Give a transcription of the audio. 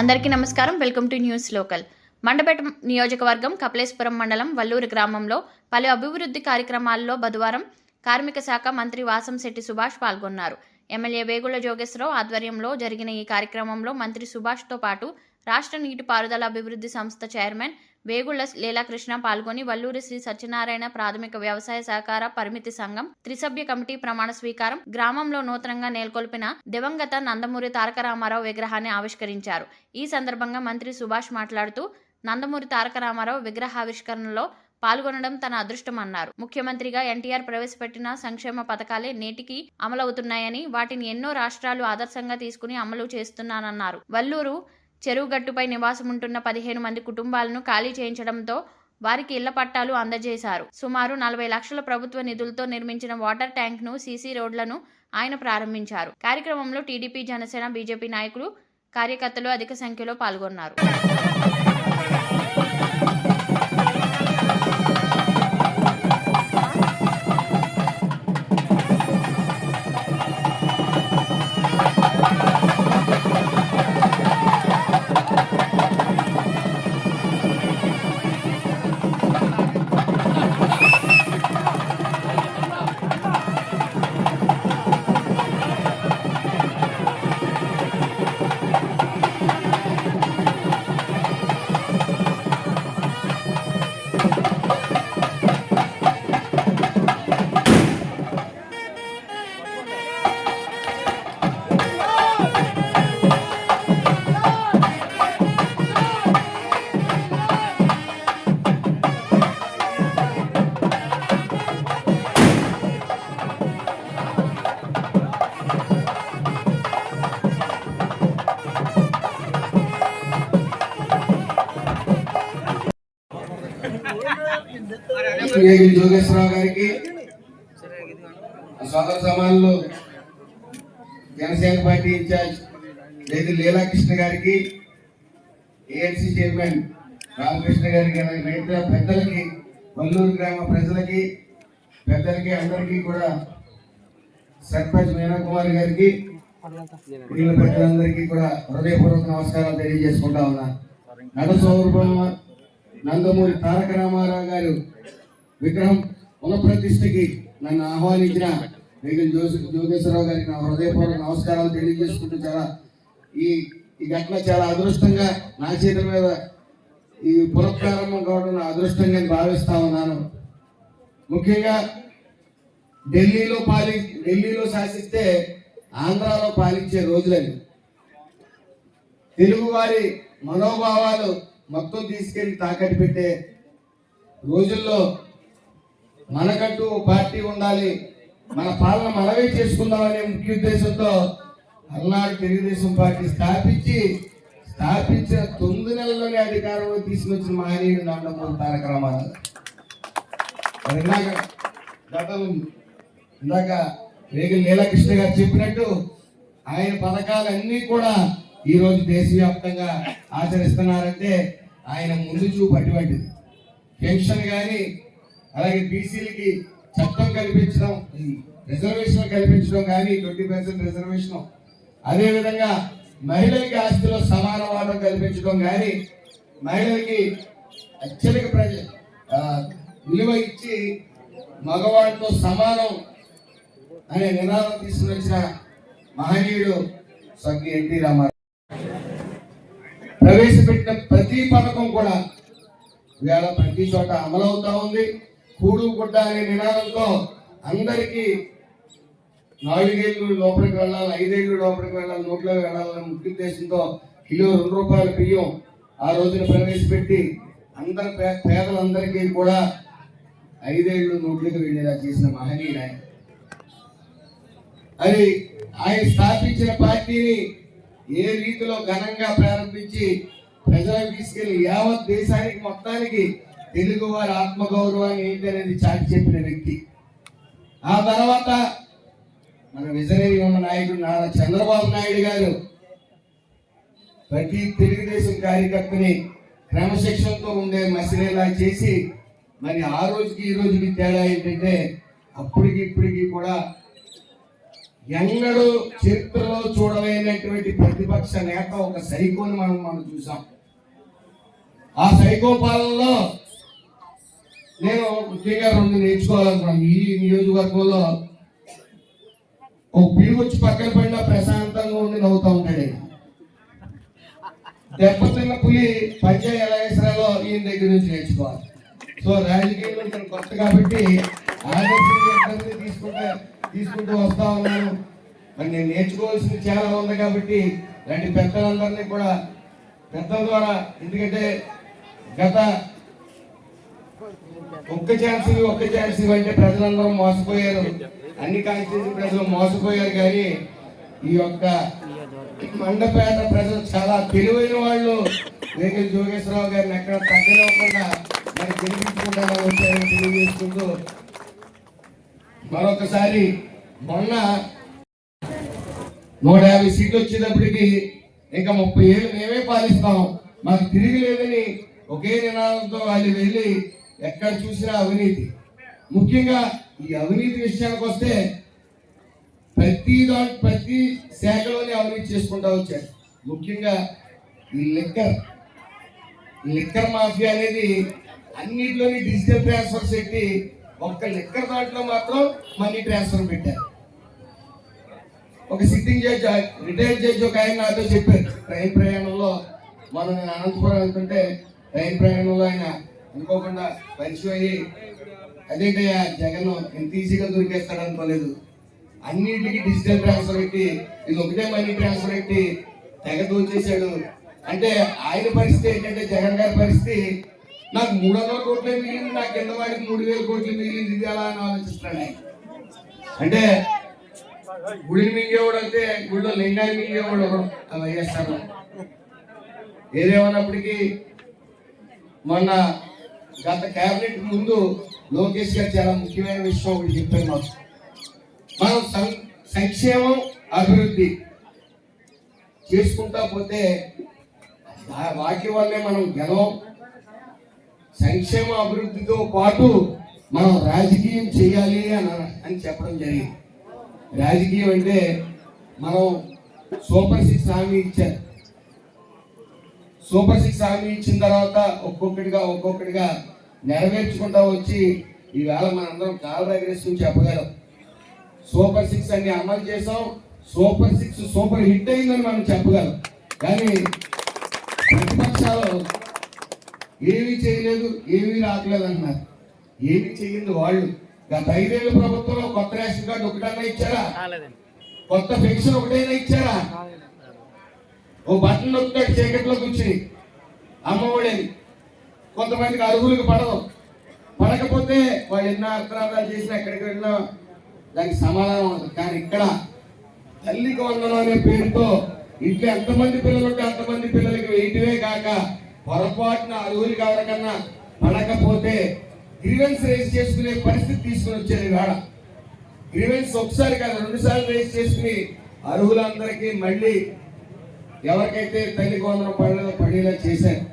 అందరికీ నమస్కారం. Welcome to news local. Mandapeta నియోజకవర్గం కపిలేశ్వరం మండలం వల్లూరు గ్రామంలో పలు అభివృద్ధి కార్యక్రమాల్లో బుధవారం కార్మిక శాఖ మంత్రి వాసంశెట్టి సుభాష్ పాల్గొన్నారు. ఎమ్మెల్యే వేగుళ్ల జోగేశ్వరరావు ఆధ్వర్యంలో జరిగిన ఈ కార్యక్రమంలో మంత్రి సుభాష్తో పాటు రాష్ట్ర నీటిపారుదల అభివృద్ధి సంస్థ చైర్మన్ వేగుళ్ల లీలాకృష్ణ పాల్గొని వల్లూరు శ్రీ సత్యనారాయణ ప్రాథమిక వ్యవసాయ సహకార పరిమితి సంఘం త్రిసభ్య కమిటీ ప్రమాణ స్వీకారం, గ్రామంలో నూతనంగా నెలకొల్పిన దివంగత నందమూరి తారక రామారావు విగ్రహాన్ని ఆవిష్కరించారు. ఈ సందర్భంగా మంత్రి సుభాష్ మాట్లాడుతూ నందమూరి తారక రామారావు విగ్రహావిష్కరణలో పాల్గొనడం తన అదృష్టమన్నారు. ముఖ్యమంత్రిగా ఎన్టీఆర్ ప్రవేశపెట్టిన సంక్షేమ పథకాలే నేటికి అమలవుతున్నాయని, వాటిని ఎన్నో రాష్ట్రాలు ఆదర్శంగా తీసుకుని అమలు చేస్తున్నానన్నారు. వల్లూరు చెరువుగట్టుపై నివాసముంటున్న 15 మంది కుటుంబాలను ఖాళీ చేయించడంతో వారికి ఇళ్ల పట్టాలు అందజేశారు. సుమారు 40 లక్షల ప్రభుత్వ నిధులతో నిర్మించిన వాటర్ ట్యాంక్ను, సీసీ రోడ్లను ఆయన ప్రారంభించారు. కార్యక్రమంలో టీడీపీ, జనసేన, బీజేపీ నాయకులు, కార్యకర్తలు అధిక సంఖ్యలో పాల్గొన్నారు. జోగేశ్వరరావు గారికి, సోదర సమానంలో జనసేన పార్టీ ఇన్ఛార్జ్ లీలాకృష్ణ గారికి, ఏఎన్సీ చైర్మన్ రామకృష్ణ గారికి, మిగతా పెద్దలకి, వల్లూరు గ్రామ ప్రజలకి, పెద్దలకి అందరికీ కూడా, సర్పంచ్ మీనా కుమార్ గారికి, మిగిలిన పెద్దలందరికీ కూడా హృదయపూర్వక నమస్కారాలు తెలియజేసుకుంటా ఉన్నా. నట సౌరభ నందమూరి తారక రామారావు గారు విగ్రహం పునఃప్రతిష్ఠకి నన్ను ఆహ్వానించిన జోగేశ్వరరావు గారికి నా హృదయపూర్వక నమస్కారాలు తెలియజేసుకుంటూ, ఈ ఘటన చాలా అదృష్టంగా నా చేతుల మీద ఈ పునఃప్రారంభం కావడం నా అదృష్టంగా భావిస్తా ఉన్నాను. ముఖ్యంగా ఢిల్లీలో శాసిస్తే ఆంధ్రాలో పాలించే రోజులని, తెలుగు వారి మనోభావాలు మొత్తం తీసుకెళ్లి తాకట్టు పెట్టే రోజుల్లో మనకంటూ పార్టీ ఉండాలి, మన పాలన మనమే చేసుకుందామనే ముఖ్య ఉద్దేశంతో అలనాడు తెలుగుదేశం పార్టీ స్థాపించిన 9 నెలల్లోనే అధికారంలో తీసుకొచ్చిన మహనీయుడు నందమూరి తారక రామారావు. ఇందాక వేగుల లీలాకృష్ణ గారు చెప్పినట్టు ఆయన పథకాలన్నీ కూడా ఈరోజు దేశవ్యాప్తంగా ఆచరిస్తున్నారంటే ఆయన ముందు చూపు అటువంటిది. పెన్షన్ కానీ, అలాగే బీసీలకి చట్టం కల్పించడం, రిజర్వేషన్ కల్పించడం కానీ, 20% రిజర్వేషన్, అదేవిధంగా మహిళలకి ఆస్తిలో సమాన వాటం కల్పించడం కానీ, మహిళలకి అత్యధిక విలువ ఇచ్చి మగవాడితో సమానం అనే నినాదం తీసుకువచ్చిన మహనీయుడు స్వర్గీయ ఎన్టీ రామారావు. ప్రవేశపెట్టిన ప్రతి పథకం కూడా ఇవాళ ప్రతి చోట అమలవుతా ఉంది. కూడు గుడ్డ అనే నినాదంతో అందరికీ 4 ఏళ్ళు లోపలికి వెళ్ళాలి, 5 ఏళ్ళు లోపలికి వెళ్ళాలి, నోట్లోకి వెళ్ళాలనే ముఖ్య ఉద్దేశంతో కిలో 2 రూపాయల బియ్యం ఆ రోజున ప్రవేశపెట్టి అందరి పేదలందరికీ కూడా 5 ఏళ్ళు నోట్లోకి వెళ్ళేలా చేసిన మహనీయుడు ఆయన. అది ఆయన స్థాపించిన పార్టీని ఏ రీతిలో ఘనంగా ప్రారంభించి ప్రజలకు తీసుకెళ్లి యావత్ దేశానికి మొత్తానికి తెలుగు వారి ఆత్మగౌరవాన్ని ఏంటి అనేది చాటి చెప్పిన వ్యక్తి. ఆ తర్వాత మన విజనరీ ఉన్న నాయకుడు నారా చంద్రబాబు నాయుడు గారు ప్రతి తెలుగుదేశం కార్యకర్తని క్రమశిక్షణతో ఉండే మసిలేలా చేసి, మరి ఆ రోజుకి ఈ రోజుకి తేడా ఏంటంటే అప్పటికి ఇప్పటికి కూడా ఎన్నడూ చరిత్రలో చూడలేనటువంటి ప్రతిపక్ష నేత ఒక సైకోని మనం చూసాం. ఆ సైకో పాలనలో నేను ముఖ్యంగా రెండు నేర్చుకోవాలనుకున్నాను. ఈ నియోజకవర్గంలో ఒక పిడుగు వచ్చి పక్కన పడినా ప్రశాంతంగా ఉండి నవ్వుతూ ఉంటాడు. దెబ్బతిన్న పులి పంచాయతీ ఎలా వేసరాలో ఈయన దగ్గర నుంచి నేర్చుకోవాలి. సో రాజకీయంలో తను కొత్త కాబట్టి ఆదర్శంగా తీసుకుంటూ వస్తా ఉన్నాను. మరి నేను నేర్చుకోవాల్సింది చాలా ఉంది కాబట్టి ఇలాంటి పెద్దలందరినీ కూడా పెద్దల ద్వారా, ఎందుకంటే గత ఒక్క ఛాన్స్ అంటే ప్రజలందరూ మోసపోయారు, అన్ని కాన్స్టిట్యూన్సీ ప్రజలు మోసపోయారు. కానీ ఈ యొక్క మండపేట ప్రజలు చాలా తెలివైన వాళ్ళు. వేగల్ జోగేశ్వరరావు గారిని ఎక్కడ తగ్గనివ్వకుండా మరి గెలిపించుకుంటారని వచ్చారని తెలియజేసుకుంటూ మరొకసారి మొన్న 150 సీట్లు వచ్చేటప్పటికి ఇంకా 30 ఏళ్ళు మేమే పాలిస్తాం, మాకు తిరిగి లేదని ఒకే నినాదంతో వాళ్ళు వెళ్ళి ఎక్కడ చూసినా అవినీతి. ముఖ్యంగా ఈ అవినీతి విషయానికి వస్తే ప్రతి శాఖలోనే అవినీతి చేసుకుంటూ వచ్చారు. ముఖ్యంగా ఈ లిక్కర్ మాఫియా అనేది అన్నింటిలోని డిజిటల్ ట్రాన్స్ఫర్స్ పెట్టి ఒక్క లిక్కర్ దాంట్లో మాత్రం మనీ ట్రాన్స్ఫర్ పెట్టారు. ఒక సిట్టింగ్ జడ్జి, రిటైర్డ్ జడ్జి ఒక ఆయన నాతో చెప్పారు, ట్రైన్ ప్రయాణంలో మనం నేను అనంతపురం వెళ్తుంటే ట్రైన్ ప్రయాణంలో ఆయన అనుకోకుండా పరిచయం అయ్యి, అదేంటయ్యా జగన్ ఎంత ఈజీగా దొరికేస్తాడు అనుకోలేదు, అన్నింటికి డిజిటల్ ట్రాన్స్ఫర్ పెట్టి ఇది ఒకటే మనీ ట్రాన్స్ఫర్ పెట్టి తెగ దోచేశాడు అంటే ఆయన పరిస్థితి ఏంటంటే, జగన్ గారి పరిస్థితి నాకు 300 కోట్లే మిగిలింది, నాకు కింద వాడికి 3000 కోట్లు మిగిలింది, ఇది ఎలా అని ఆలోచిస్తున్నాడు ఆయన. అంటే గుడిని మింగేవాడు అంటే గుడిలో లింగాన్ని మింగేవాడు వైఎస్ఆర్. ఏదేమన్నప్పటికీ మొన్న గత కేబినెట్ ముందు లోకేష్ గారు చాలా ముఖ్యమైన విషయం ఒకటి చెప్పారు మాకు. మనం సంక్షేమం అభివృద్ధి చేసుకుంటా పోతే వాటి వల్లే మనం గెలవం. సంక్షేమ అభివృద్ధితో పాటు మనం రాజకీయం చేయాలి అని చెప్పడం జరిగింది. రాజకీయం అంటే మనం సూపర్ 6 హామీ ఇచ్చారు. సూపర్ 6 హామీ ఇచ్చిన తర్వాత ఒక్కొక్కటిగా నెరవేర్చుకుంటా వచ్చి ఈవేళ మనందరం కాలు దగ్గరేసుకుని చెప్పగలం సూపర్ 6 అన్ని అమలు చేసాం, సూపర్ 6 సూపర్ హిట్ అయిందని మనం చెప్పగలం. కానీ ప్రతిపక్షాలు ఏమీ చేయలేదు, ఏమీ రావట్లేదు అంటున్నారు. ఏమీ చెయ్యింది వాళ్ళు. గత 5 ఏళ్ళ ప్రభుత్వంలో కొత్త రేషన్ కార్డు ఒకటైనా ఇచ్చారా? కొత్త పెన్షన్ ఒకటైనా ఇచ్చారా? ఓ బట్టలు నొక్కుతాడు చీకట్లో కూర్చుని అమ్మఒడేది. కొంతమందికి అర్హులకు పడకపోతే వాళ్ళు ఎన్నో అర్థరాధాలు చేసినా ఎక్కడికి వెళ్ళినా దానికి సమాధానం ఉంటుంది. కానీ ఇక్కడ తల్లికి వందనం అనే పేరుతో ఇంట్లో ఎంతమంది పిల్లలు ఉంటే అంతమంది పిల్లలకి వేయటమే కాక పొరపాటున అర్హులకి ఎవరికన్నా పడకపోతే గ్రీవెన్స్ రేస్ చేసుకునే పరిస్థితి తీసుకుని వచ్చారు. ఇవాళ గ్రీవెన్స్ ఒకసారి కాదు 2 సార్లు రేస్ చేసుకుని అర్హులందరికీ మళ్ళీ ఎవరికైతే తల్లికి వందనం పడేలా చేశారు.